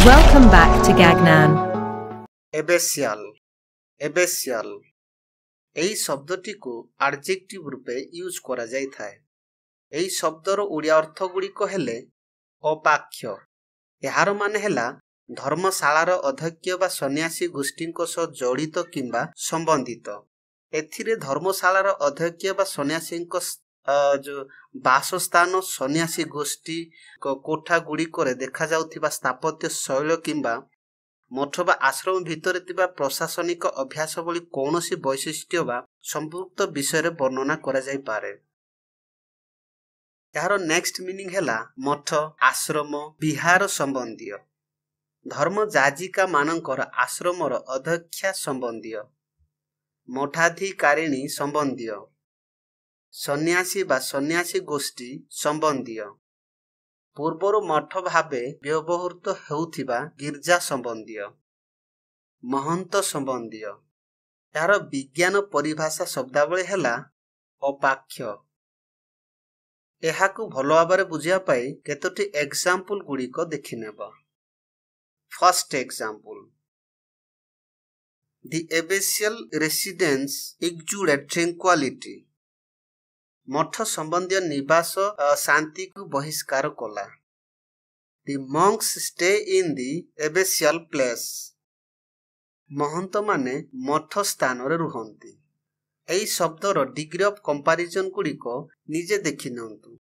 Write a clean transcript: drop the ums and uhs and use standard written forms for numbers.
Welcome back to Gagnan. एबेसियल एबेसियल एई शब्दटी को adjective रूपे use करा जाय थाए। एई शब्दर ओडिया अर्थ गुड़िक हेले अपाख्य। यार माने हेला धर्मशालार अध्यक्ष बा सन्यासी गोष्ठीको सह जड़ित किंबा संबंधित। एथिरे धर्मशालार अध्यक्ष बा सन्यासीको जो बासस्थान सन्यासी गोष्ठी कोठा गुड़िक देखा जाउथिबा स्थापत्य शैली किंबा मठ बा आश्रम भितर थिबा प्रशासनिक अभ्यास भली कौनसी वैशिष्ट्य बा संपुक्त विषय रे वर्णना करा जाय पारे। यार नेक्स्ट मीनिंग हेला मठ आश्रम विहार संबंधी। धर्म जाजिका मानकर आश्रमर अध्यक्षा संबंधी, मठाधिकारिणी संबंधी, सन्यासी बा सन्यासी गोष्ठी संबंधी, पूर्वर मठ भावे व्यवहृत हेउथिबा गिरजा संबंधी, महंत संबंधी। यार विज्ञान परिभाषा शब्दावली हेला अपाख्य। एहाकु भलो भाबरे बुझिया पाई केतोटी एग्जांपल गुड़िक देखिनेबा। First example, The abbatial residence exuded tranquility. मठ संबंधी निवास शांति को बहिष्कार कला। The monks stay in the abbatial place. महंत माने मठ स्थान रे रुहंती। एई शब्दर डिग्री ऑफ कंपैरिजन गुड़िक निजे देखि नंतु।